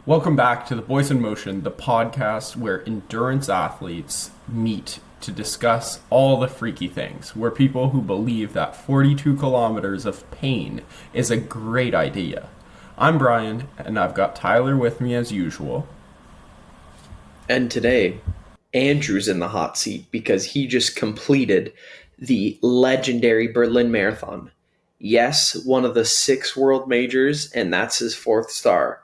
Welcome back to the Boys in Motion, the podcast where endurance athletes meet to discuss all the freaky things, where people who believe that 42 kilometers of pain is a great idea. I'm Brian, and I've got Tyler with me as usual. And today, Andrew's in the hot seat because he just completed the legendary Berlin Marathon. Yes, one of the 6 world majors, and that's his 4th star.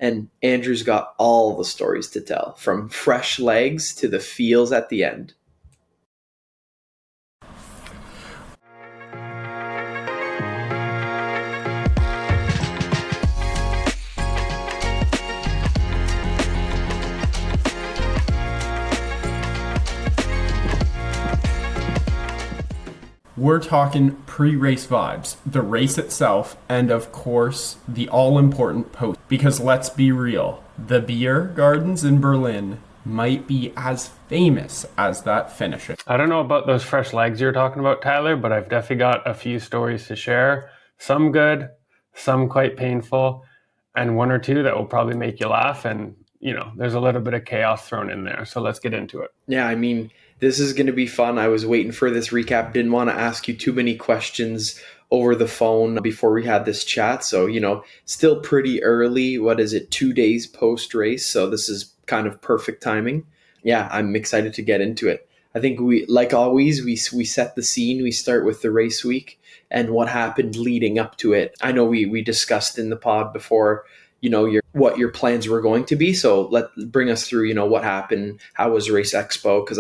And Andrew's got all the stories to tell, from fresh legs to the feels at the end. We're talking pre-race vibes, the race itself, and of course, the all-important post. Because let's be real, the beer gardens in Berlin might be as famous as that finish. I don't know about those fresh legs you're talking about, Tyler, but I've definitely got a few stories to share. Some good, some quite painful, and one or two that will probably make you laugh. And, there's a little bit of chaos thrown in there. So let's get into it. Yeah, this is going to be fun. I was waiting for this recap. Didn't want to ask you too many questions over the phone before we had this chat. So, still pretty early. What is it? 2 days post race. So this is kind of perfect timing. Yeah, I'm excited to get into it. I think like always, we set the scene. We start with the race week and what happened leading up to it. I know we discussed in the pod before, what your plans were going to be. So bring us through, what happened. How was Race Expo? Because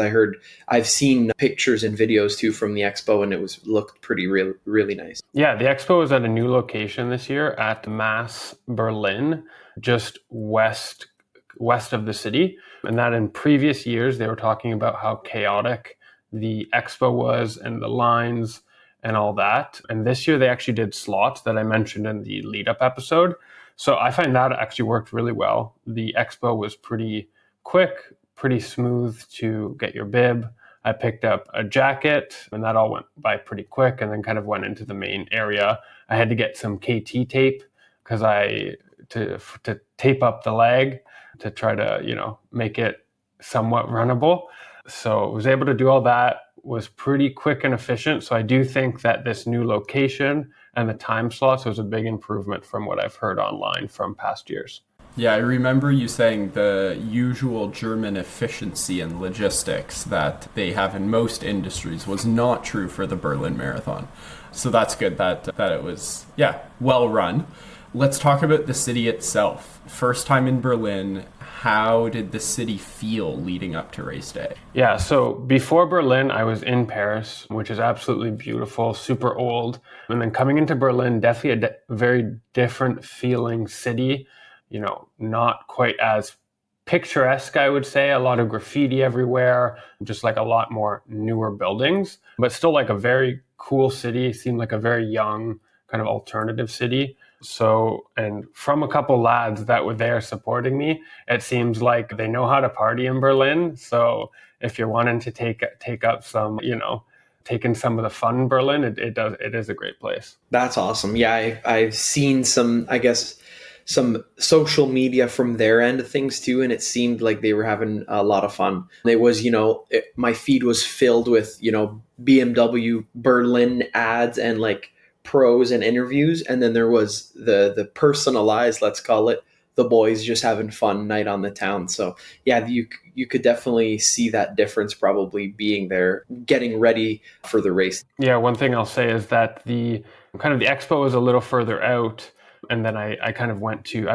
I've seen pictures and videos too from the Expo, and it looked pretty really nice. Yeah, the Expo was at a new location this year at Mass Berlin, just west of the city. And that in previous years, they were talking about how chaotic the Expo was and the lines and all that. And this year they actually did slots that I mentioned in the lead up episode. So I find that actually worked really well. The Expo was pretty quick, pretty smooth to get your bib. I picked up a jacket and that all went by pretty quick, and then kind of went into the main area. I had to get some KT tape because to tape up the leg to try to, make it somewhat runnable. So I was able to do all that, was pretty quick and efficient. So I do think that this new location and the time slots was a big improvement from what I've heard online from past years. Yeah, I remember you saying the usual German efficiency and logistics that they have in most industries was not true for the Berlin Marathon. So that's good that it was, well run. Let's talk about the city itself. First time in Berlin, how did the city feel leading up to race day? Yeah, so before Berlin, I was in Paris, which is absolutely beautiful, super old. And then coming into Berlin, definitely a very different feeling city, not quite as picturesque, I would say. A lot of graffiti everywhere, just like a lot more newer buildings, but still like a very cool city. Seemed like a very young kind of alternative city. So, and from a couple lads that were there supporting me, it seems like they know how to party in Berlin. So if you're wanting to take up some, taking some of the fun in Berlin, it is a great place. That's awesome. Yeah, I've seen some social media from their end of things too, and it seemed like they were having a lot of fun. It was, my feed was filled with, BMW Berlin ads and like pros and interviews, and then there was the personalized, let's call it, the boys just having fun night on the town. So yeah, you could definitely see that difference probably being there, getting ready for the race. Yeah, one thing I'll say is that the expo was a little further out, and then I kind of went to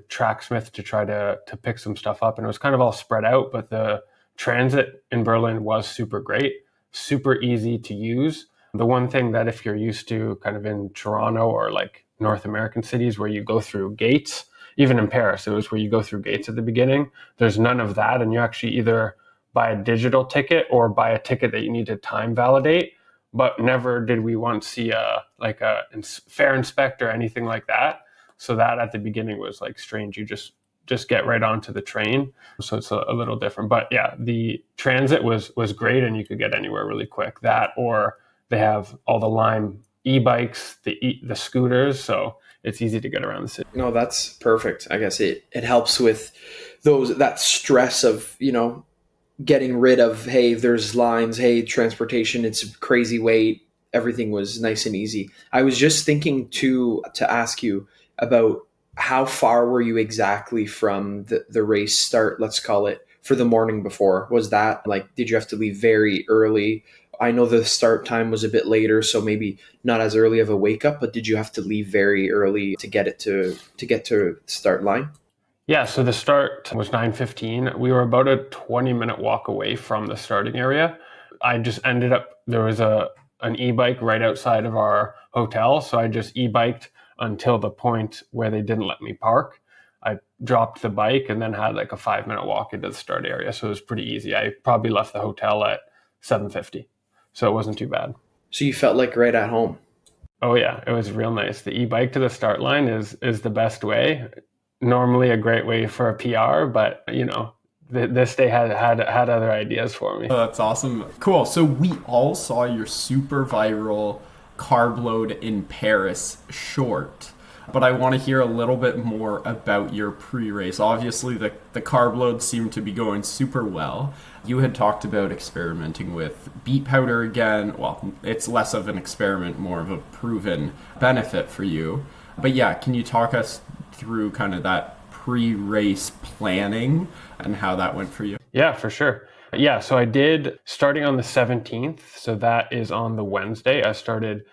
Tracksmith to try to pick some stuff up, and it was kind of all spread out, but the transit in Berlin was super great, super easy to use. The one thing that if you're used to kind of in Toronto or like North American cities where you go through gates, even in Paris, it was where you go through gates at the beginning. There's none of that. And you actually either buy a digital ticket or buy a ticket that you need to time validate. But never did we once see a fare inspector or anything like that. So that at the beginning was like strange. You just get right onto the train. So it's a little different. But yeah, the transit was great, and you could get anywhere really quick. That, or they have all the Lime e-bikes, the scooters. So it's easy to get around the city. No, that's perfect. I guess it helps with that stress of, getting rid of, hey, there's lines, hey, transportation, it's crazy wait. Everything was nice and easy. I was just thinking to ask you about how far were you exactly from the race start, let's call it, for the morning before? Was that like, did you have to leave very early? I know the start time was a bit later, so maybe not as early of a wake up, but did you have to leave very early to get to start line? Yeah, so the start was 9:15. We were about a 20-minute walk away from the starting area. I just ended up, there was an e-bike right outside of our hotel, so I just e-biked until the point where they didn't let me park. I dropped the bike and then had like a 5-minute walk into the start area, so it was pretty easy. I probably left the hotel at 7:50, so it wasn't too bad. So you felt like right at home. Oh yeah, it was real nice. The e-bike to the start line is the best way. Normally a great way for a PR, but this day had other ideas for me. Oh, that's awesome. Cool. So we all saw your super viral carb load in Paris short, but I want to hear a little bit more about your pre-race. Obviously, the carb load seemed to be going super well. You had talked about experimenting with beet powder again. Well, it's less of an experiment, more of a proven benefit for you. But yeah, can you talk us through kind of that pre-race planning and how that went for you? Yeah, for sure. Yeah, so I did, starting on the 17th, so that is on the Wednesday, I started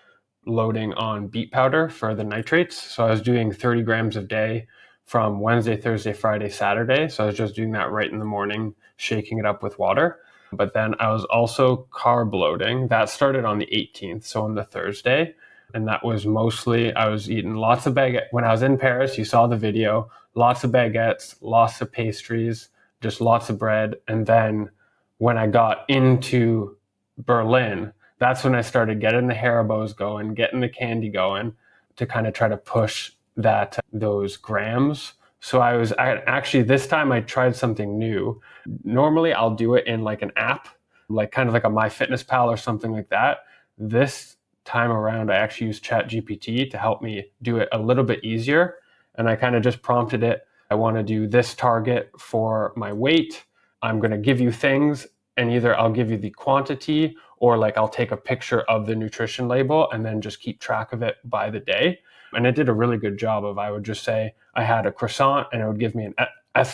loading on beet powder for the nitrates. So I was doing 30 grams a day from Wednesday, Thursday, Friday, Saturday. So I was just doing that right in the morning, shaking it up with water. But then I was also carb loading. That started on the 18th, so on the Thursday. And that was mostly, I was eating lots of baguettes. When I was in Paris, you saw the video, lots of baguettes, lots of pastries, just lots of bread. And then when I got into Berlin, that's when I started getting the Haribos going, getting the candy going to kind of try to push those grams. So actually, this time I tried something new. Normally I'll do it in like an app, like kind of like a MyFitnessPal or something like that. This time around, I actually used ChatGPT to help me do it a little bit easier. And I kind of just prompted it. I want to do this target for my weight. I'm going to give you things, and either I'll give you the quantity or like I'll take a picture of the nutrition label and then just keep track of it by the day. And it did a really good job of, I would just say I had a croissant and it would give me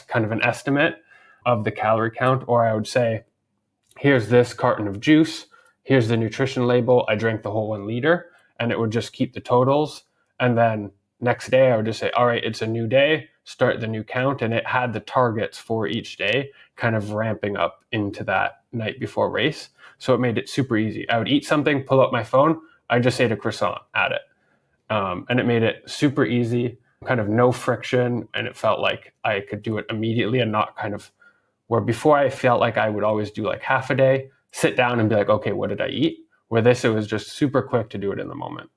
kind of an estimate of the calorie count, or I would say, here's this carton of juice. Here's the nutrition label. I drank the whole 1 liter, and it would just keep the totals. And then next day I would just say, all right, it's a new day, start the new count. And it had the targets for each day kind of ramping up into that night before race. So it made it super easy. I would eat something, pull out my phone. I just ate a croissant, add it. And it made it super easy, kind of no friction. And it felt like I could do it immediately and not kind of where before I felt like I would always do like half a day, sit down and be like, okay, what did I eat? Where this, it was just super quick to do it in the moment.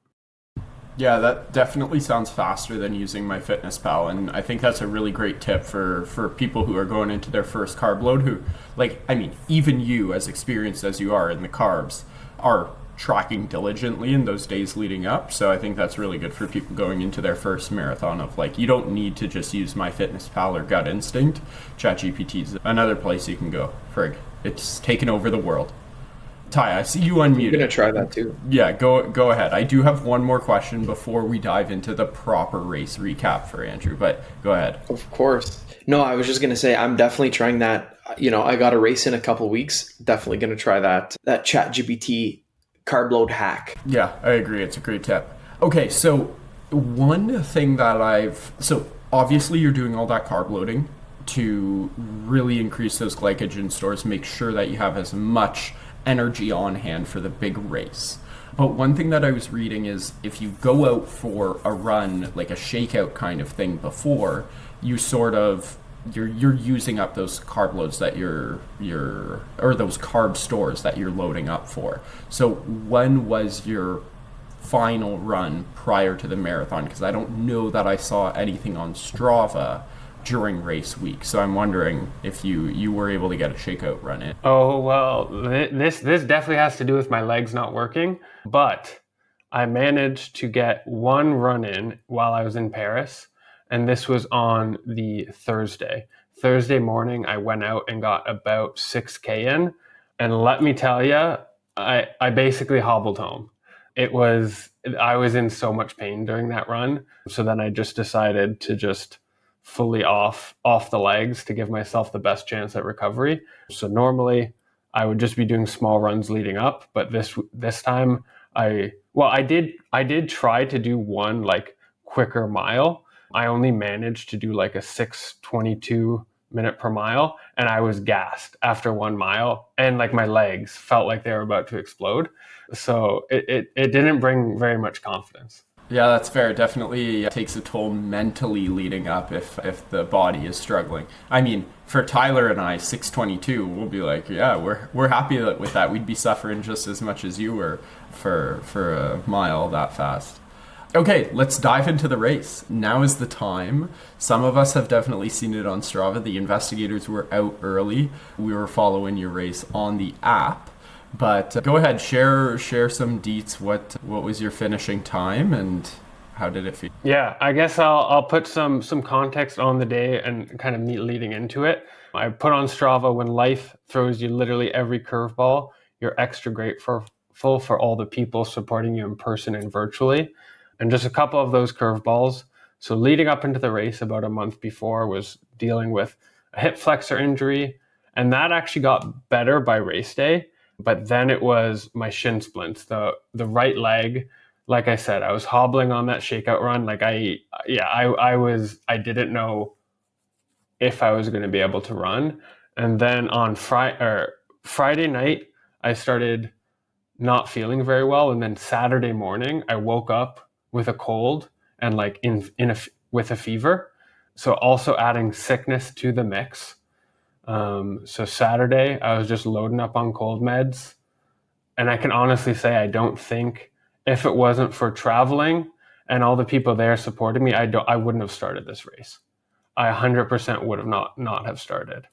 Yeah, that definitely sounds faster than using MyFitnessPal. And I think that's a really great tip for people who are going into their first carb load who, even you, as experienced as you are in the carbs, are tracking diligently in those days leading up. So I think that's really good for people going into their first marathon of like, you don't need to just use MyFitnessPal or Gut Instinct. ChatGPT is another place you can go. Frig, it's taken over the world. Ty, I see you unmuted. You're going to try that too. Yeah, go ahead. I do have one more question before we dive into the proper race recap for Andrew, but go ahead. Of course. No, I was just going to say, I'm definitely trying that. I got a race in a couple weeks. Definitely going to try that ChatGPT carb load hack. Yeah, I agree. It's a great tip. Okay, so one thing that so obviously you're doing all that carb loading to really increase those glycogen stores, make sure that you have as much energy on hand for the big race. But one thing that I was reading is if you go out for a run, like a shakeout kind of thing before, you sort of you're using up those carb loads that you're or those carb stores that you're loading up for. So when was your final run prior to the marathon? Because I don't know that I saw anything on Strava during race week. So I'm wondering if you were able to get a shakeout run in. Oh, well, this definitely has to do with my legs not working, but I managed to get one run in while I was in Paris, and this was on the Thursday. Thursday morning, I went out and got about 6K in, and let me tell you, I basically hobbled home. I was in so much pain during that run, so then I just decided to just fully off the legs to give myself the best chance at recovery. So normally I would just be doing small runs leading up, but this time I did try to do one like quicker mile. I only managed to do like a 6:22 minute per mile, and I was gassed after 1 mile, and like my legs felt like they were about to explode. So it didn't bring very much confidence. Yeah, that's fair. Definitely takes a toll mentally leading up if the body is struggling. I mean, for Tyler and I, 6:22, we'll be like, yeah, we're happy with that. We'd be suffering just as much as you were for a mile that fast. Okay, let's dive into the race. Now is the time. Some of us have definitely seen it on Strava. The investigators were out early. We were following your race on the app. But go ahead, share some deets. What was your finishing time and how did it feel? Yeah, I guess I'll put some context on the day and kind of leading into it. I put on Strava, when life throws you literally every curveball, you're extra grateful for all the people supporting you in person and virtually. And just a couple of those curveballs. So leading up into the race about a month before was dealing with a hip flexor injury, and that actually got better by race day. But then it was my shin splints, the right leg. Like I said, I was hobbling on that shakeout run. Like I didn't know if I was going to be able to run. And then on Friday night, I started not feeling very well. And then Saturday morning, I woke up with a cold and like with a fever. So also adding sickness to the mix. So Saturday, I was just loading up on cold meds. And I can honestly say, I don't think, if it wasn't for traveling and all the people there supporting me, I wouldn't have started this race. I 100% would have not have started.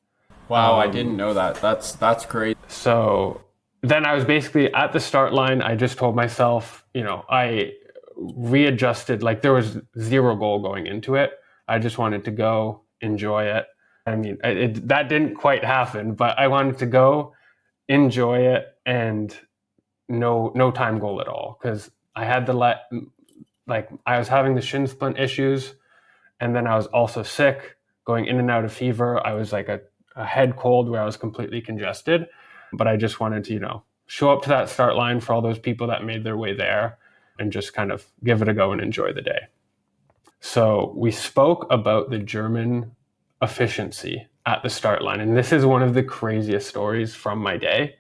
Wow, I didn't know that. That's great. So then I was basically at the start line. I just told myself, I readjusted, like there was zero goal going into it. I just wanted to go, enjoy it. I mean, that didn't quite happen, but I wanted to go, enjoy it, and no time goal at all, because I had I was having the shin splint issues, and then I was also sick, going in and out of fever. I was like a head cold where I was completely congested, but I just wanted to, show up to that start line for all those people that made their way there and just kind of give it a go and enjoy the day. So we spoke about the German efficiency at the start line. And this is one of the craziest stories from my day.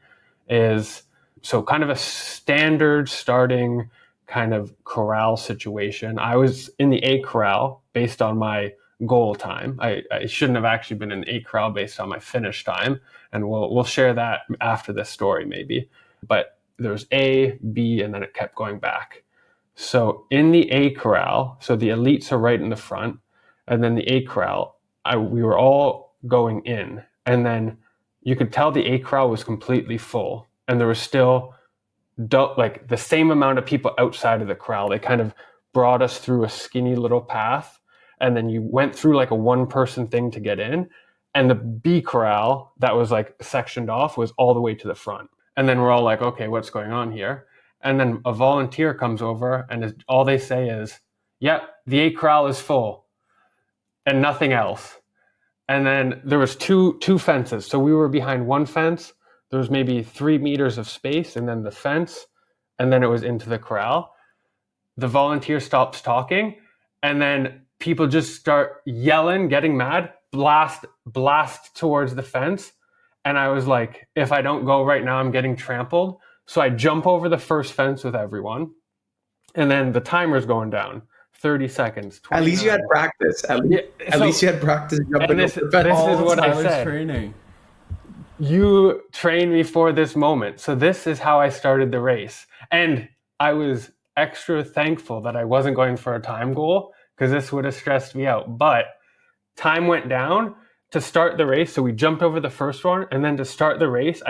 So kind of a standard starting kind of corral situation. I was in the A corral based on my goal time. I shouldn't have actually been in the A corral based on my finish time. And we'll share that after this story maybe. But there's A, B, and then it kept going back. So in the A corral, so the elites are right in the front, and then the A corral, we were all going in, and then you could tell the A corral was completely full, and there was still like the same amount of people outside of the corral. They kind of brought us through a skinny little path, and then you went through like a one-person thing to get in, and the B corral that was like sectioned off was all the way to the front. And then we're all like, okay, what's going on here? And then a volunteer comes over, and all they say is, yep, the A corral is full, and nothing else. And then there was two fences. So we were behind one fence. There was maybe 3 meters of space, and then the fence, and then it was into the corral. The volunteer stops talking, and then people just start yelling, getting mad, blast towards the fence. And I was like, if I don't go right now, I'm getting trampled. So I jump over the first fence with everyone. And then the timer's going down. 30 seconds. 29. At least you had practice. At least you had practice jumping this over the fence. This is what I said. Training. You trained me for this moment. So this is how I started the race. And I was extra thankful that I wasn't going for a time goal, because this would have stressed me out. But time went down to start the race. So we jumped over the first one, and then to start the race,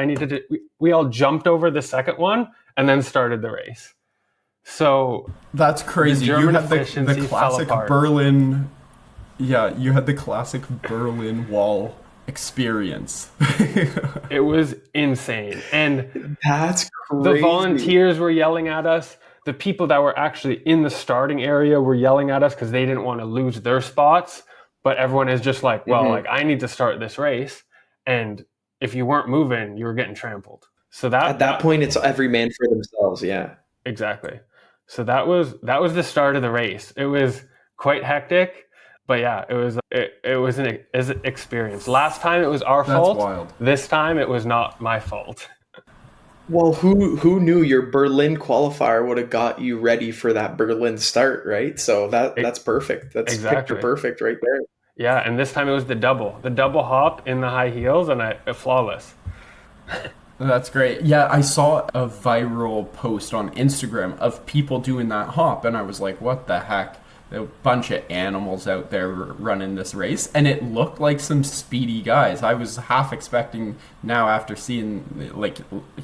we all jumped over the second one and then started the race. So That's the crazy. You German had the efficiency fell classic apart. Berlin. Yeah, you had the classic Berlin Wall experience. It was insane. And That's the crazy. volunteers were yelling at us. The people that were actually in the starting area were yelling at us because they didn't want to lose their spots. But everyone is just like, well, like Hmm. I need to start this race. And if you weren't moving, you were getting trampled. So At that that point, it's every man for themselves. Yeah. exactly. So that was the start of the race. It was quite hectic, but yeah, it was an experience. Last time it was our That's fault. wild. This time it was not my fault. Well, who knew your Berlin qualifier would have got you ready for that Berlin start, right? So that's perfect. That's picture Exactly. perfect right there. Yeah, and this time it was the double hop in the high heels, and flawless. That's great. Yeah, I saw a viral post on Instagram of people doing that hop, and I was like, what the heck? A bunch of animals out there running this race, and it looked like some speedy guys. I was half expecting now, after seeing, like,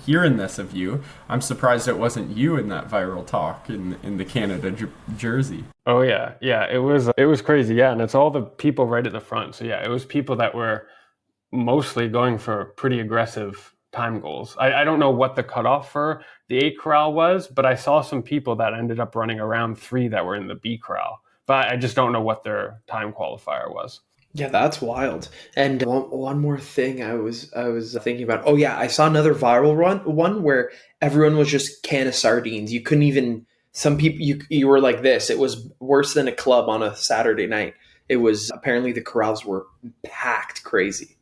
hearing this of you, I'm surprised it wasn't you in that viral talk in the Canada jersey. Oh yeah, yeah, it was crazy. Yeah, and it's all the people right at the front. So yeah, it was people that were mostly going for pretty aggressive time goals. I don't know what the cutoff for the A corral was, but I saw some people that ended up running around 3 that were in the B corral. But I just don't know what their time qualifier was. Yeah, that's wild. And one more thing I was thinking about. Oh yeah, I saw another viral one where everyone was just can of sardines. You couldn't even some people you were like this. It was worse than a club on a Saturday night. It was apparently the corrals were packed crazy.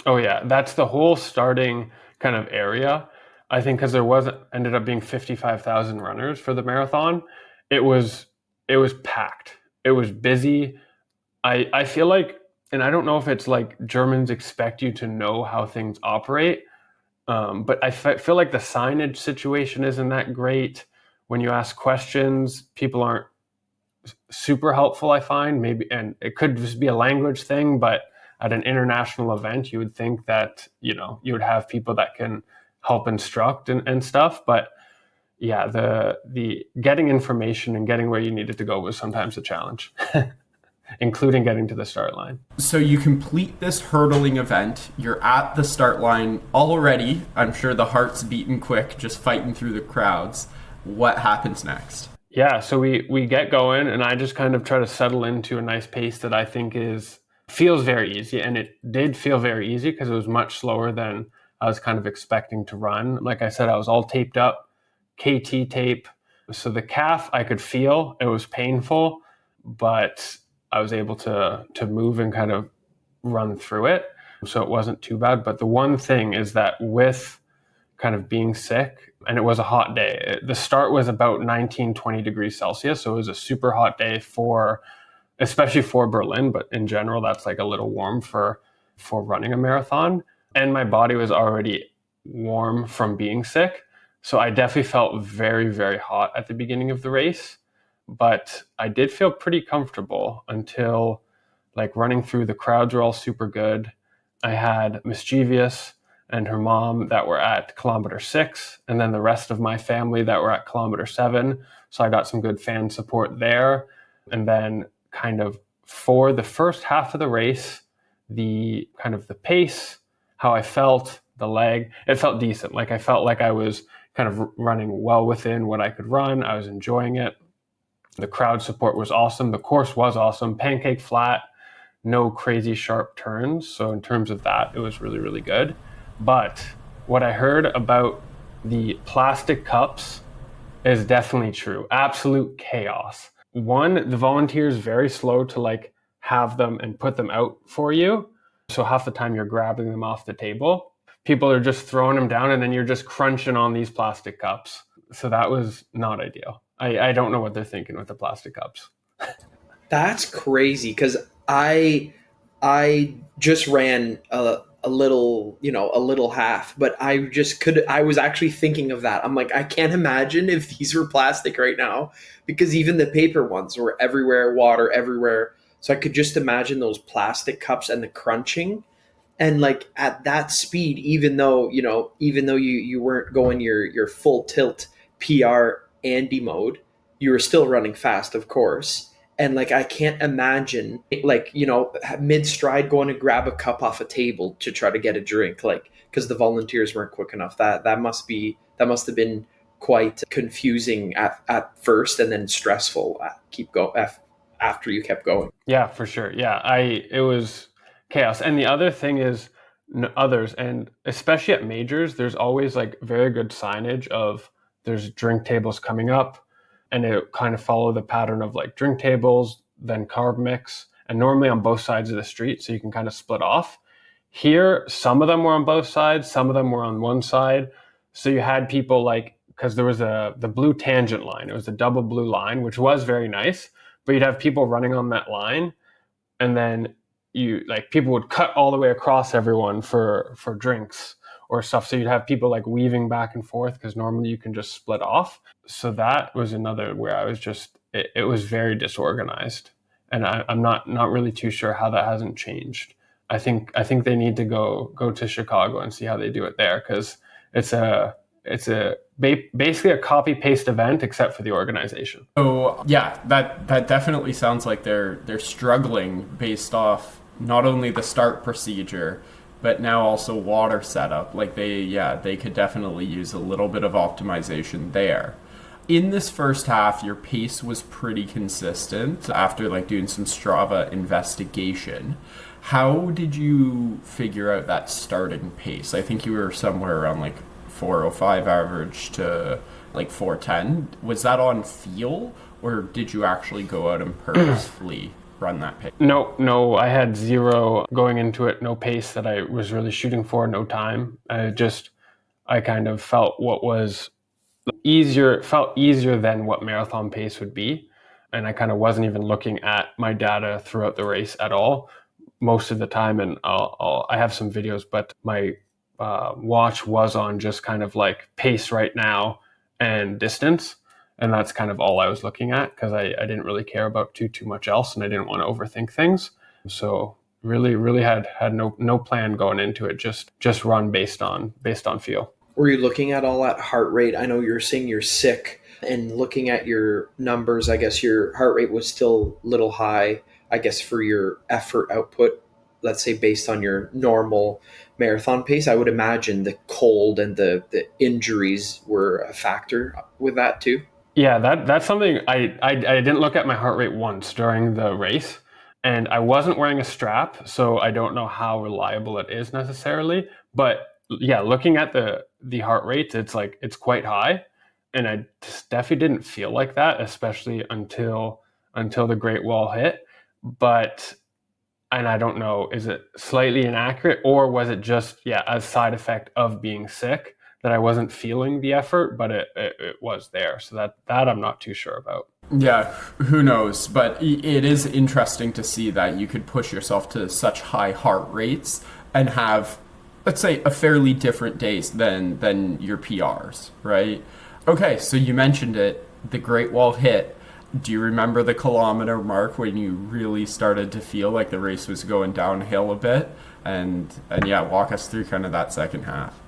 Oh yeah, that's the whole starting kind of area. I think because there was ended up being 55,000 runners for the marathon. It was it was packed. It was busy. I feel like, and I don't know if it's like Germans expect you to know how things operate, but feel like the signage situation isn't that great. When you ask questions, people aren't super helpful, I find. Maybe, and it could just be a language thing, but at an international event, you would think that, you would have people that can help instruct and stuff. But yeah, the getting information and getting where you needed to go was sometimes a challenge, including getting to the start line. So you complete this hurdling event, you're at the start line already. I'm sure the heart's beating quick, just fighting through the crowds. What happens next? Yeah, so we get going, and I just kind of try to settle into a nice pace that I think feels very easy, and it did feel very easy because it was much slower than I was kind of expecting to run. Like I said, I was all taped up, KT tape, so the calf I could feel. It was painful, but I was able to move and kind of run through it, so it wasn't too bad. But the one thing is that with kind of being sick, and it was a hot day. The start was about 19, 20 degrees Celsius. So it was a super hot day especially for Berlin, but in general, that's like a little warm for running a marathon. And my body was already warm from being sick. So I definitely felt very, very hot at the beginning of the race. But I did feel pretty comfortable until like running through. The crowds were all super good. I had Mischievous and her mom that were at kilometer 6, and then the rest of my family that were at kilometer 7. So I got some good fan support there. And then kind of for the first half of the race, the kind of the pace, how I felt, the leg, it felt decent. Like I felt like I was kind of running well within what I could run. I was enjoying it. The crowd support was awesome. The course was awesome. Pancake flat, no crazy sharp turns. So in terms of that, it was really, really good. But what I heard about the plastic cups is definitely true. Absolute chaos. One, the volunteers very slow to like have them and put them out for you. So half the time you're grabbing them off the table. People are just throwing them down, and then you're just crunching on these plastic cups. So that was not ideal. I don't know what they're thinking with the plastic cups. That's crazy because I just ran a little, a little half, but I was actually thinking of that. I'm like, I can't imagine if these were plastic right now because even the paper ones were everywhere, water everywhere. So I could just imagine those plastic cups and the crunching. And like at that speed, even though you weren't going your full tilt PR Andy mode. You were still running fast, of course. And like, I can't imagine, like, mid stride going to grab a cup off a table to try to get a drink, like, because the volunteers weren't quick enough. That must have been quite confusing at first, and then stressful. After you kept going. Yeah, for sure. Yeah, it was chaos. And the other thing is others, and especially at majors, there's always like very good signage of there's drink tables coming up, and it kind of follow the pattern of like drink tables, then carb mix, and normally on both sides of the street, so you can kind of split off. Here, some of them were on both sides, some of them were on one side. So you had people like, because there was the blue tangent line, it was a double blue line, which was very nice, but you'd have people running on that line, and then people would cut all the way across everyone for drinks or stuff. So you'd have people like weaving back and forth, because normally you can just split off. So that was another where I was just, it was very disorganized, and I'm not really too sure how that hasn't changed. I think they need to go to Chicago and see how they do it there, because it's basically a copy paste event except for the organization. So yeah, that definitely sounds like they're struggling based off not only the start procedure, but now also water setup. Like they could definitely use a little bit of optimization there. In this first half, your pace was pretty consistent after like doing some Strava investigation. How did you figure out that starting pace? I think you were somewhere around like 405 average to like 410. Was that on feel, or did you actually go out and purposefully run that pace? No, I had zero going into it, no pace that I was really shooting for, no time. I kind of felt what was felt easier than what marathon pace would be. And I kind of wasn't even looking at my data throughout the race at all most of the time. And I have some videos, but my watch was on just kind of like pace right now and distance. And that's kind of all I was looking at, because I didn't really care about too much else, and I didn't want to overthink things. So really had no plan going into it, just run based on feel. Were you looking at all at heart rate? I know you're saying you're sick, and looking at your numbers, I guess your heart rate was still a little high, I guess, for your effort output, let's say based on your normal marathon pace. I would imagine the cold and the injuries were a factor with that too. Yeah, that's something I didn't look at my heart rate once during the race, and I wasn't wearing a strap, so I don't know how reliable it is necessarily. But yeah, looking at the heart rate, it's quite high, and I definitely didn't feel like that, especially until the Great Wall hit. And I don't know, is it slightly inaccurate, or was it just a side effect of being sick that I wasn't feeling the effort, but it was there. So that I'm not too sure about. Yeah, who knows? But it is interesting to see that you could push yourself to such high heart rates and have, let's say, a fairly different days than your PRs, right? Okay, so you mentioned it, the Great Wall hit. Do you remember the kilometer mark when you really started to feel like the race was going downhill a bit? And yeah, walk us through kind of that second half.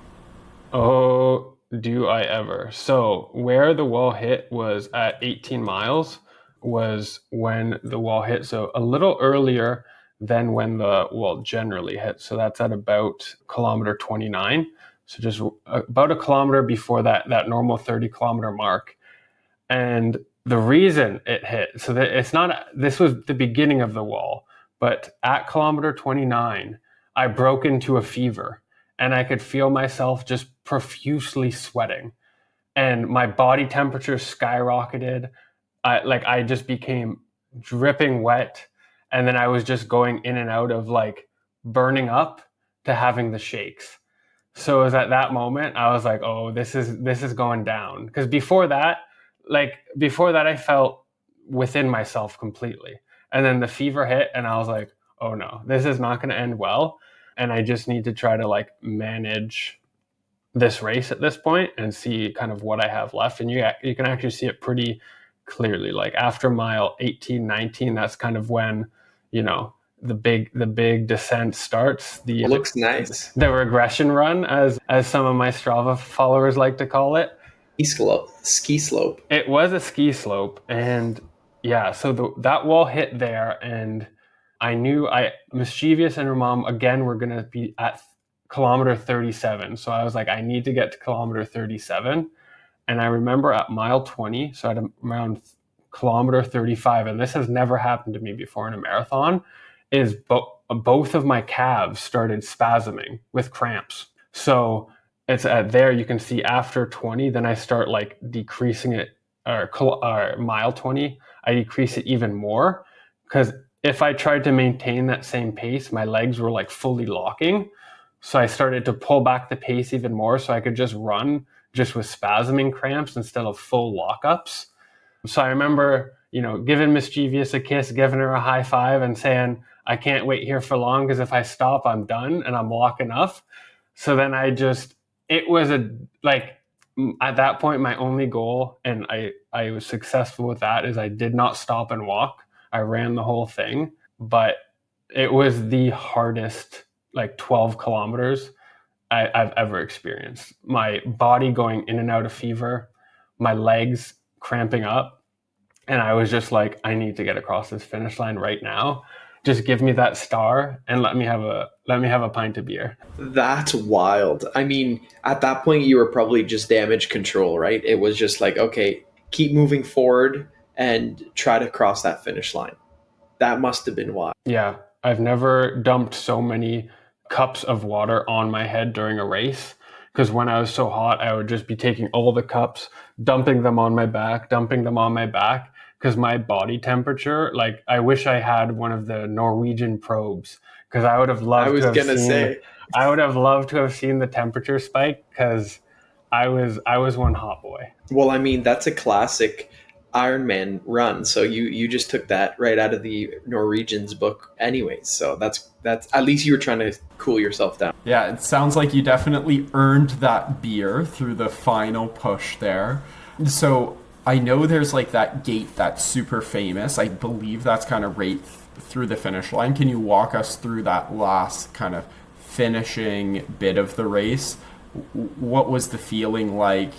Oh, do I ever. So where the wall hit was at 18 miles was when the wall hit. So a little earlier than when the wall generally hit. So that's at about kilometer 29. So just about a kilometer before that normal 30 kilometer mark. And the reason it hit, so that this was the beginning of the wall, but at kilometer 29, I broke into a fever, and I could feel myself just profusely sweating, and my body temperature skyrocketed. I just became dripping wet, and then I was just going in and out of like burning up to having the shakes. So it was at that moment I was like, oh, this is going down. Because before that, I felt within myself completely. And then the fever hit, and I was like, oh no, this is not going to end well. And I just need to try to like manage this race at this point and see kind of what I have left. And you can actually see it pretty clearly. Like after mile 18, 19, that's kind of when, the big descent starts. It looks nice. The regression run, as some of my Strava followers like to call it. Ski slope. It was a ski slope, and yeah, so that wall hit there, and I knew Mischievous and her mom again were gonna be at kilometer 37. So I was like, I need to get to kilometer 37. And I remember at mile 20, so at around kilometer 35, and this has never happened to me before in a marathon, is both of my calves started spasming with cramps. So it's at there you can see after 20, then I start like decreasing it, or mile 20, I decrease it even more because if I tried to maintain that same pace, my legs were like fully locking. So I started to pull back the pace even more so I could just run just with spasming cramps instead of full lockups. So I remember, giving Mischievous a kiss, giving her a high five and saying, I can't wait here for long because if I stop, I'm done and I'm locking up. So then it was at that point, my only goal, and I was successful with that, is I did not stop and walk. I ran the whole thing, but it was the hardest, like 12 kilometers I've ever experienced. My body going in and out of fever, my legs cramping up. And I was just like, I need to get across this finish line right now. Just give me that star and let me have a pint of beer. That's wild. I mean, at that point, you were probably just damage control, right? It was just like, okay, keep moving forward and try to cross that finish line. That must have been wild. Yeah, I've never dumped so many cups of water on my head during a race because when I was so hot, I would just be taking all the cups, dumping them on my back, because my body temperature, like I wish I had one of the Norwegian probes because I would have I loved to was have gonna seen say, I would have loved to have seen the temperature spike because I was one hot boy. well, I mean, that's a classic Ironman run. So you just took that right out of the Norwegians book, anyways. So that's at least you were trying to cool yourself down. Yeah, it sounds like you definitely earned that beer through the final push there. So I know there's like that gate that's super famous. I believe that's kind of right through the finish line. Can you walk us through that last kind of finishing bit of the race? What was the feeling like?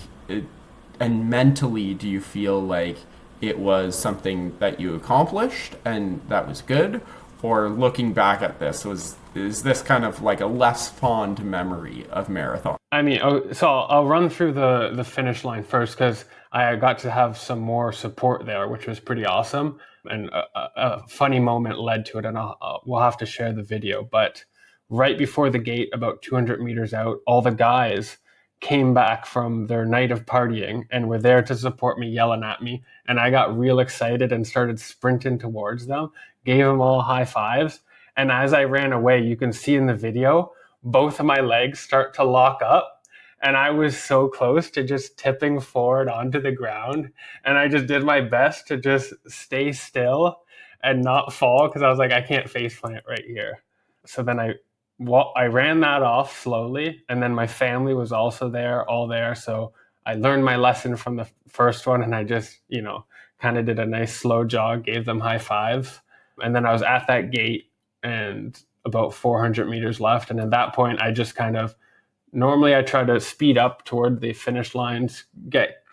And mentally, do you feel like it was something that you accomplished and that was good? Or looking back at this, is this kind of like a less fond memory of marathon? I mean, so I'll run through the finish line first because I got to have some more support there, which was pretty awesome. And a funny moment led to it, and we'll have to share the video. But right before the gate, about 200 meters out, all the guys came back from their night of partying and were there to support me, yelling at me. And I got real excited and started sprinting towards them, gave them all high fives. And as I ran away, you can see in the video, both of my legs start to lock up. And I was so close to just tipping forward onto the ground. And I just did my best to just stay still and not fall because I was like, I can't face plant right here. So then I ran that off slowly. And then my family was also there, all there. So I learned my lesson from the first one. And I just, kind of did a nice slow jog, gave them high fives. And then I was at that gate and about 400 meters left. And at that point, I just normally I try to speed up toward the finish lines,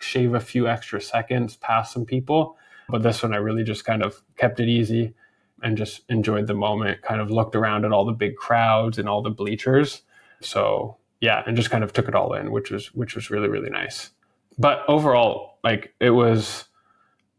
shave a few extra seconds past some people. But this one, I really just kind of kept it easy and just enjoyed the moment, kind of looked around at all the big crowds and all the bleachers. So yeah, and just kind of took it all in, which was really, really nice. But overall, it was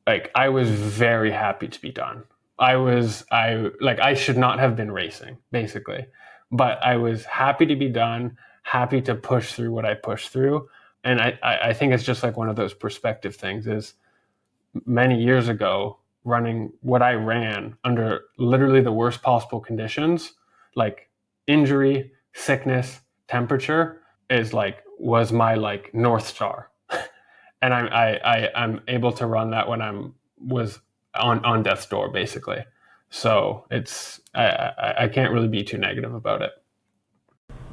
I was very happy to be done. I should not have been racing, basically. But I was happy to be done, happy to push through what I pushed through. And I think it's just like one of those perspective things is many years ago, running what I ran under literally the worst possible conditions, like injury, sickness, temperature, was my North Star. And I'm able to run that when was on death's door, basically. So I can't really be too negative about it.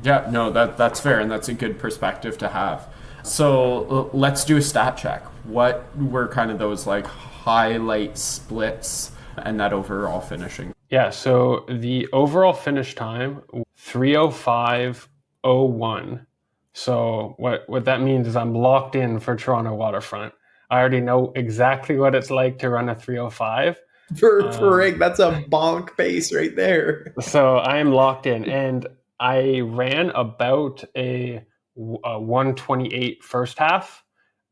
Yeah, no, that's fair, and that's a good perspective to have. So let's do a stat check. What were kind of those highlight splits and that overall finishing? Yeah, so the overall finish time, 3:05:01, So what that means is I'm locked in for Toronto Waterfront. I already know exactly what it's like to run a 305. For that's a bonk pace right there. So I am locked in, and I ran about a 128 first half,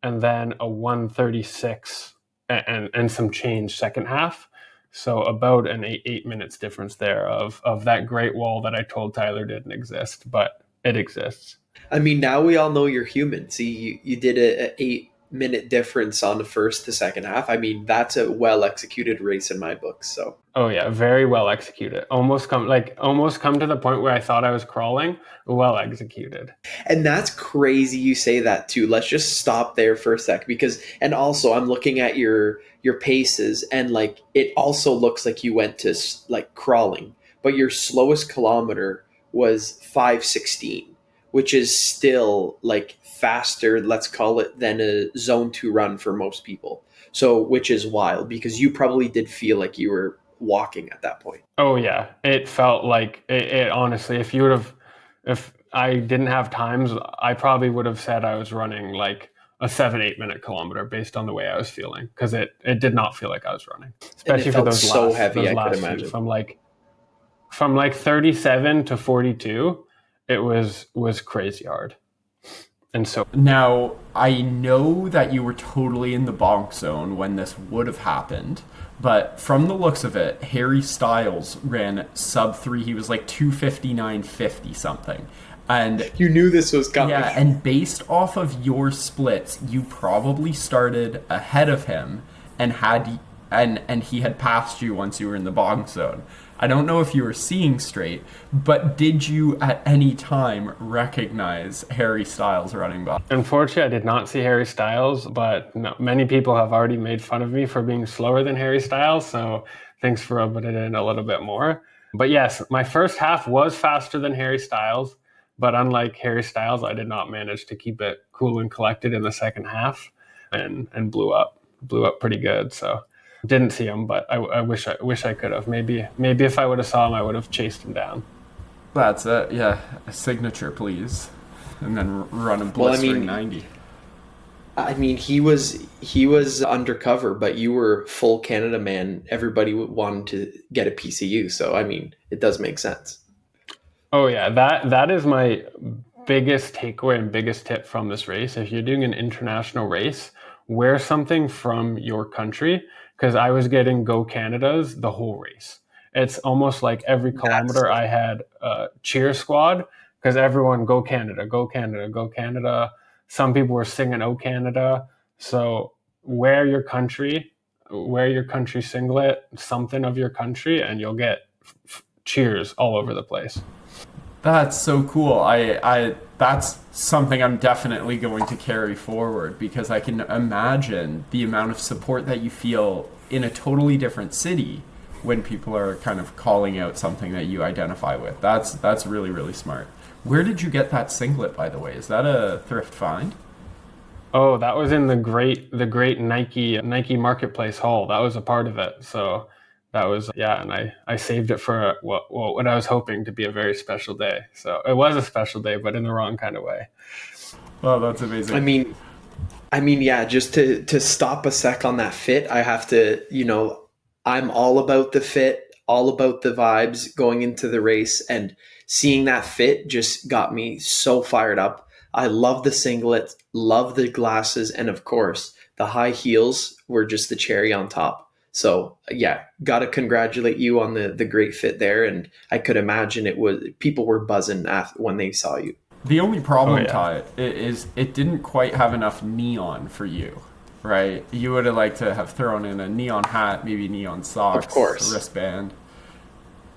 and then a 136 and some change second half. So about an 8 minutes difference there of that great wall that I told Tyler didn't exist, but it exists. I mean, now we all know you're human. See, you did a 8 minute difference on the first to second half. I mean, that's a well executed race in my book. So, Oh yeah, very well executed. Almost come to the point where I thought I was crawling. Well executed. and that's crazy you say that too. Let's just stop there for a sec because, and also I'm looking at your paces and like it also looks like you went to like crawling, but your slowest kilometer was 5:16, which is still like faster, let's call it, than a zone 2 run for most people. So, which is wild because you probably did feel like you were walking at that point. Oh yeah, it felt like it honestly. If I didn't have times, I probably would have said I was running like a 7-8 minute kilometer based on the way I was feeling because it did not feel like I was running, And it especially for felt so heavy, those I could last few imagine. from like 37 to 42. It was crazy hard, and so Now, I know that you were totally in the bonk zone when this would have happened, but from the looks of it, Harry Styles ran sub 3. He was like 2:59.50 something. And You knew this was coming. yeah, and based off of your splits, you probably started ahead of him and he had passed you once you were in the bonk zone. I don't know if you were seeing straight, but did you at any time recognize Harry Styles running by? unfortunately, I did not see Harry Styles, but no, many people have already made fun of me for being slower than Harry Styles. So thanks for rubbing it in a little bit more. But yes, my first half was faster than Harry Styles, but unlike Harry Styles, I did not manage to keep it cool and collected in the second half, and blew up pretty good. So didn't see him, but I wish I could have. Maybe if I would have saw him, I would have chased him down. That's it. Yeah, a signature, please, and then run a Well, blistering 90. I mean, he was undercover, but you were full Canada man. Everybody wanted to get a piece of you, so I mean, it does make sense. Oh yeah, that is my biggest takeaway and biggest tip from this race. If you're doing an international race, wear something from your country because I was getting Go Canada's the whole race. It's almost like every That's kilometer I had a cheer squad because everyone Go Canada, Go Canada, Go Canada. Some people were singing Oh Canada. So wear your country, wear your country singlet, something of your country, and you'll get cheers all over the place. That's so cool. That's something I'm definitely going to carry forward because I can imagine the amount of support that you feel in a totally different city when people are kind of calling out something that you identify with. That's really, really smart. Where did you get that singlet, by the way? Is that a thrift find? Oh, that was in the great Nike Marketplace haul. That was a part of it. So that was yeah, and I saved it for what I was hoping to be a very special day. So it was a special day, but in the wrong kind of way. Oh, that's I amazing. mean, yeah, just to stop a sec on that fit, I have to, I'm all about the fit, all about the vibes going into the race, and seeing that fit just got me so fired up. I love the singlet, love the glasses, and of course, the high heels were just the cherry on top. So yeah, got to congratulate you on the great fit there, and I could imagine it was people were buzzing after, when they saw you. The only Oh problem, yeah. Ty, is it didn't quite have enough neon for you, right? You would have liked to have thrown in a neon hat, maybe neon Of socks, a course, wristband.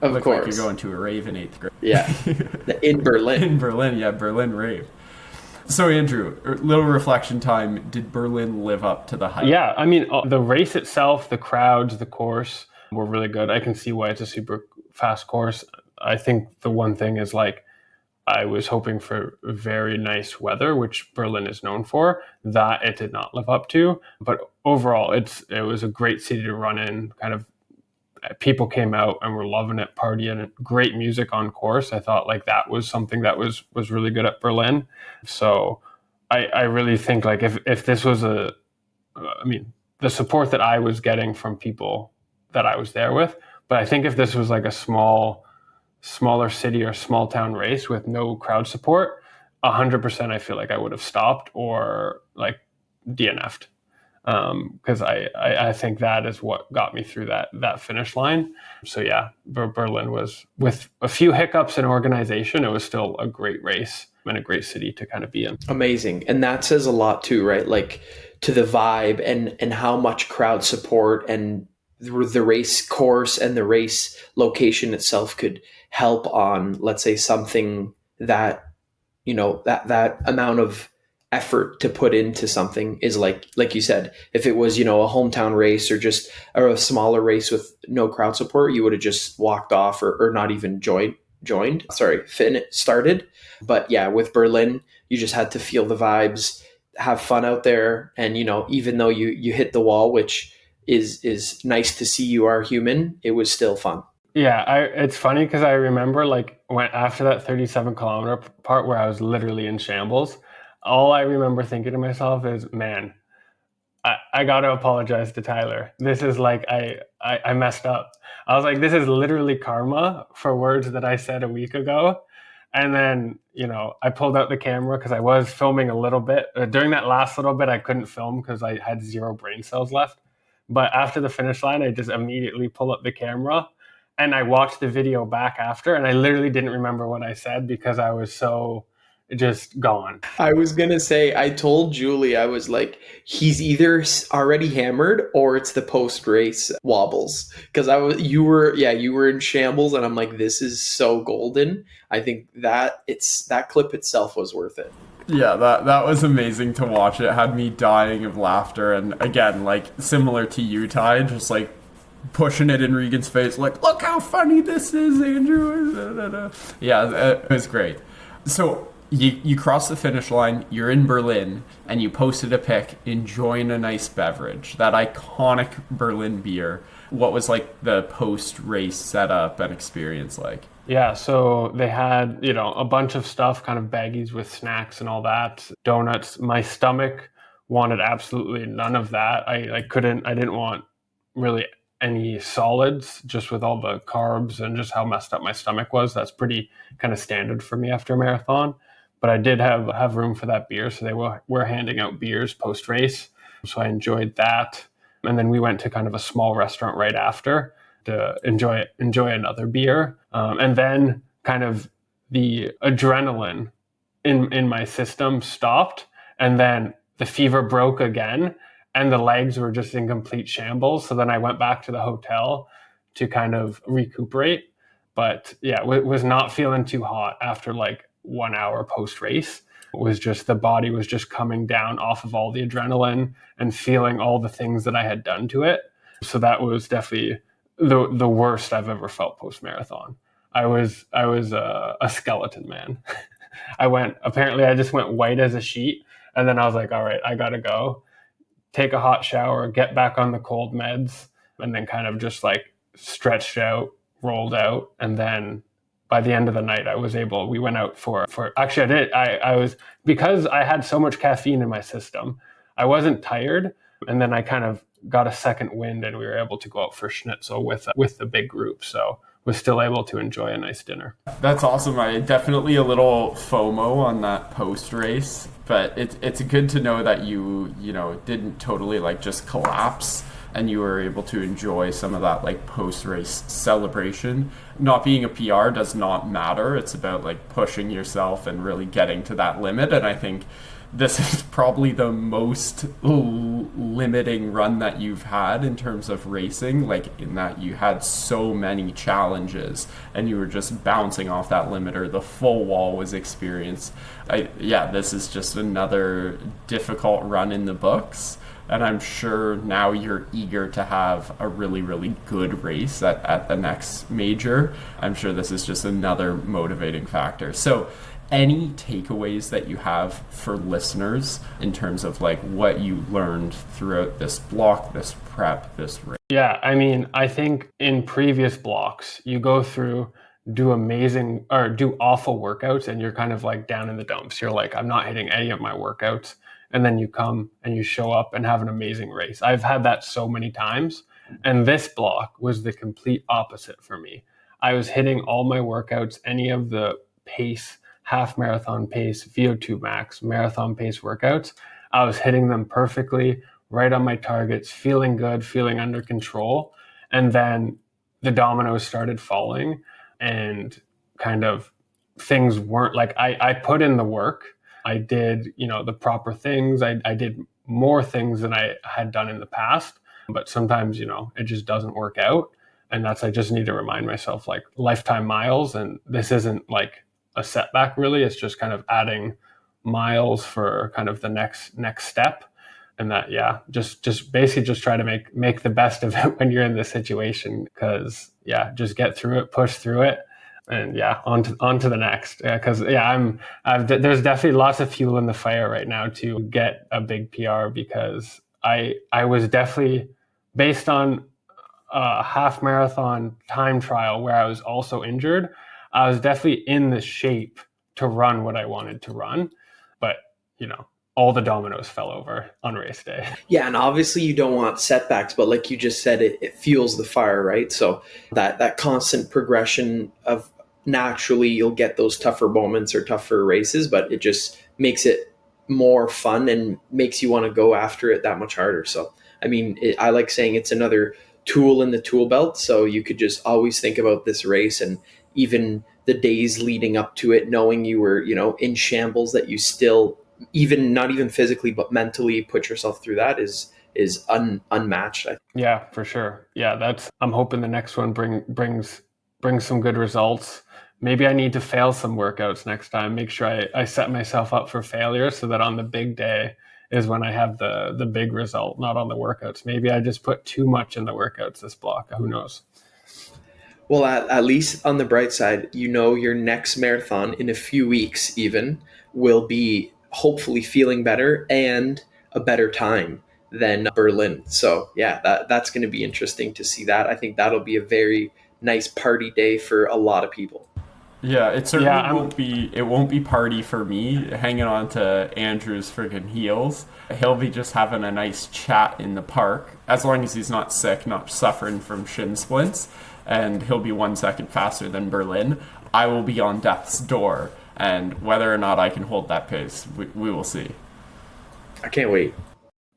of Looked like you're course, going to a rave in eighth grade. yeah, in Berlin. In Berlin, yeah, Berlin rave. So, Andrew, a little reflection time. Did Berlin live up to the hype? Yeah, I mean, the race itself, the crowds, the course were really good. I can see why it's a super fast course. I think the one thing is like I was hoping for very nice weather, which Berlin is known for. That it did not live up to. But overall, it was a great city to run in. Kind of people came out and were loving it, partying, great music on course. I thought like that was something that was really good at Berlin. So I really think like if this was the support that I was getting from people that I was there with, but I think if this was like a smaller city or small town race with no crowd support, 100% I feel like I would have stopped or like DNF'd. Because I think that is what got me through that finish line. So yeah, Berlin was, with a few hiccups in organization, it was still a great race and a great city to kind of be in. Amazing. And that says a lot too, right? Like to the vibe and how much crowd support and the race course and the race location itself could help on, let's say, something that, that amount of effort to put into something is like you said, if it was, a hometown race or just a smaller race with no crowd support, you would have just walked off or not even started. But yeah, with Berlin, you just had to feel the vibes, have fun out there. And, even though you hit the wall, which is nice to see you are human, it was still fun. Yeah, it's funny because I remember like when after that 37-kilometer part where I was literally in shambles, all I remember thinking to myself is, man, I got to apologize to Tyler. This is like, I messed up. I was like, this is literally karma for words that I said a week ago. And then, I pulled out the camera because I was filming a little bit. During that last little bit, I couldn't film because I had 0 brain cells left. But after the finish line, I just immediately pull up the camera and I watched the video back after. And I literally didn't remember what I said because I was so just gone. I was going to say, I told Julie, I was like, he's either already hammered or it's the post-race wobbles. Because you were in shambles and I'm like, this is so golden. I think that clip itself was worth it. Yeah, that was amazing to watch. It had me dying of laughter. And again, like similar to you, Ty, just like pushing it in Regan's face, like, look how funny this is, Andrew. Yeah, it was great. So you cross the finish line, you're in Berlin, and you posted a pic enjoying a nice beverage, that iconic Berlin beer. What was like the post-race setup and experience like? Yeah, so they had, a bunch of stuff, kind of baggies with snacks and all that, donuts. My stomach wanted absolutely none of that. I didn't want really any solids, just with all the carbs and just how messed up my stomach was. That's pretty kind of standard for me after a marathon. But I did have room for that beer, so they were handing out beers post-race. So I enjoyed that. And then we went to kind of a small restaurant right after to enjoy another beer. And then kind of the adrenaline in my system stopped. And then the fever broke again. And the legs were just in complete shambles. So then I went back to the hotel to kind of recuperate. But yeah, was not feeling too hot after like 1 hour post-race. It was just, the body was just coming down off of all the adrenaline and feeling all the things that I had done to it. So that was definitely the worst I've ever felt post-marathon. I was a skeleton, man. I just went white as a sheet. And then I was like, all right, I gotta go take a hot shower, get back on the cold meds, and then kind of just like stretched out, rolled out. And then by the end of the night, we went out because I had so much caffeine in my system, I wasn't tired. And then I kind of got a second wind and we were able to go out for schnitzel with the big group. So was still able to enjoy a nice dinner. That's awesome. I definitely a little FOMO on that post race, but it's good to know that you didn't totally like just collapse and you were able to enjoy some of that like post race celebration. Not being a PR does not matter. It's about like pushing yourself and really getting to that limit. And I think this is probably the most limiting run that you've had in terms of racing, like in that you had so many challenges and you were just bouncing off that limiter. The full wall was experienced. This is just another difficult run in the books. And I'm sure now you're eager to have a really, really good race at the next major. I'm sure this is just another motivating factor. So any takeaways that you have for listeners in terms of like what you learned throughout this block, this prep this race? Yeah, I mean, I think in previous blocks, you go through, do amazing or do awful workouts, and you're kind of like down in the dumps. You're like, I'm not hitting any of my workouts. And then you come and you show up and have an amazing race. I've had that so many times. And this block was the complete opposite for me. I was hitting all my workouts, any of the pace, half marathon pace, VO2 max, marathon pace workouts. I was hitting them perfectly, right on my targets, feeling good, feeling under control. And then the dominoes started falling and kind of things weren't like I put in the work. I did, the proper things. I did more things than I had done in the past, but sometimes, it just doesn't work out. And I just need to remind myself like lifetime miles. And this isn't like a setback really. It's just kind of adding miles for kind of the next step. And that, yeah, just basically just try to make the best of it when you're in this situation, because just get through it, push through it, and on to the next. Because there's definitely lots of fuel in the fire right now to get a big PR, because I was definitely, based on a half marathon time trial where I was also injured, I was definitely in the shape to run what I wanted to run, but all the dominoes fell over on race day. Yeah, and obviously you don't want setbacks, but like you just said, it fuels the fire, right? So that constant progression of, naturally you'll get those tougher moments or tougher races, but it just makes it more fun and makes you want to go after it that much harder. So, I mean, I like saying it's another tool in the tool belt. So you could just always think about this race, and even the days leading up to it, knowing you were, in shambles, that you still, even not even physically but mentally, put yourself through that is unmatched. Yeah, for sure. Yeah, I'm hoping the next one brings some good results. Maybe I need to fail some workouts next time. Make sure I set myself up for failure, so that on the big day is when I have the big result, not on the workouts. Maybe I just put too much in the workouts this block. Who knows? Well, at least on the bright side, your next marathon in a few weeks even will be hopefully feeling better and a better time than Berlin. So that's going to be interesting to see that. I think that'll be a very nice party day for a lot of people. Yeah, it certainly won't be. It won't be party for me, hanging on to Andrew's freaking heels. He'll be just having a nice chat in the park, as long as he's not sick, not suffering from shin splints, and he'll be 1 second faster than Berlin. I will be on death's door, and whether or not I can hold that pace, we will see. I can't wait.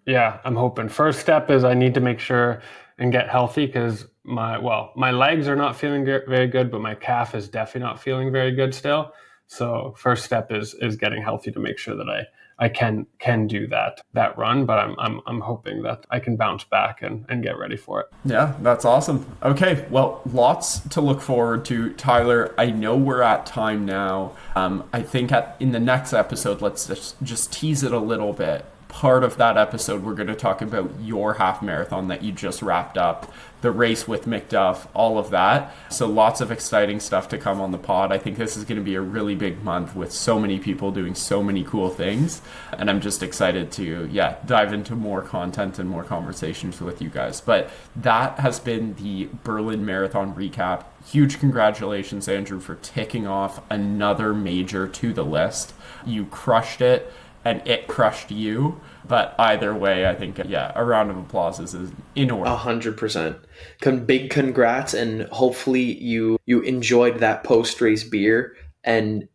Yeah, I'm hoping. First step is I need to make sure and get healthy, because my legs are not feeling very good, but my calf is definitely not feeling very good still. So first step is getting healthy to make sure that I can do that run, but I'm hoping that I can bounce back and get ready for it. Yeah, that's awesome. Okay, well, lots to look forward to. Tyler, I know we're at time now. I think in the next episode, let's just tease it a little bit. Part of that episode, we're going to talk about your half marathon that you just wrapped up, the race with McDuff, all of that. So lots of exciting stuff to come on the pod. I think this is going to be a really big month with so many people doing so many cool things. And I'm just excited to, dive into more content and more conversations with you guys. But that has been the Berlin Marathon recap. Huge congratulations, Andrew, for ticking off another major to the list. You crushed it. And it crushed you. But either way, I think, a round of applause is in order. 100%. Big congrats, and hopefully you enjoyed that post-race beer and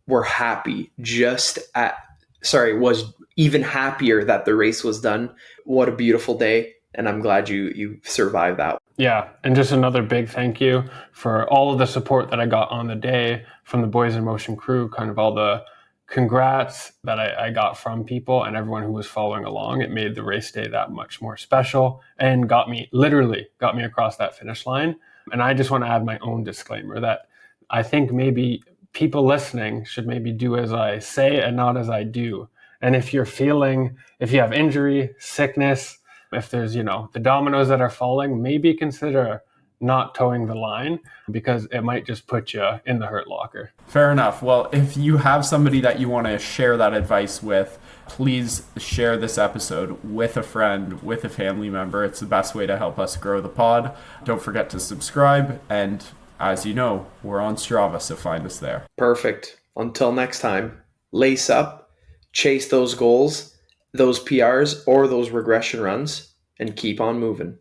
were happy was even happier that the race was done. What a beautiful day, and I'm glad you survived that. Yeah, and just another big thank you for all of the support that I got on the day from the Boys in Motion crew, kind of all the congrats that I got from people and everyone who was following along. It made the race day that much more special and got me across that finish line. And I just want to add my own disclaimer that I think maybe people listening should maybe do as I say and not as I do. And if you have injury, sickness, if there's, the dominoes that are falling, maybe consider not towing the line, because it might just put you in the hurt locker. Fair enough. Well, if you have somebody that you want to share that advice with, please share this episode with a friend, with a family member. It's the best way to help us grow the pod. Don't forget to subscribe. And as you know, we're on Strava, so find us there. Perfect. Until next time, lace up, chase those goals, those PRs, or those regression runs, and keep on moving.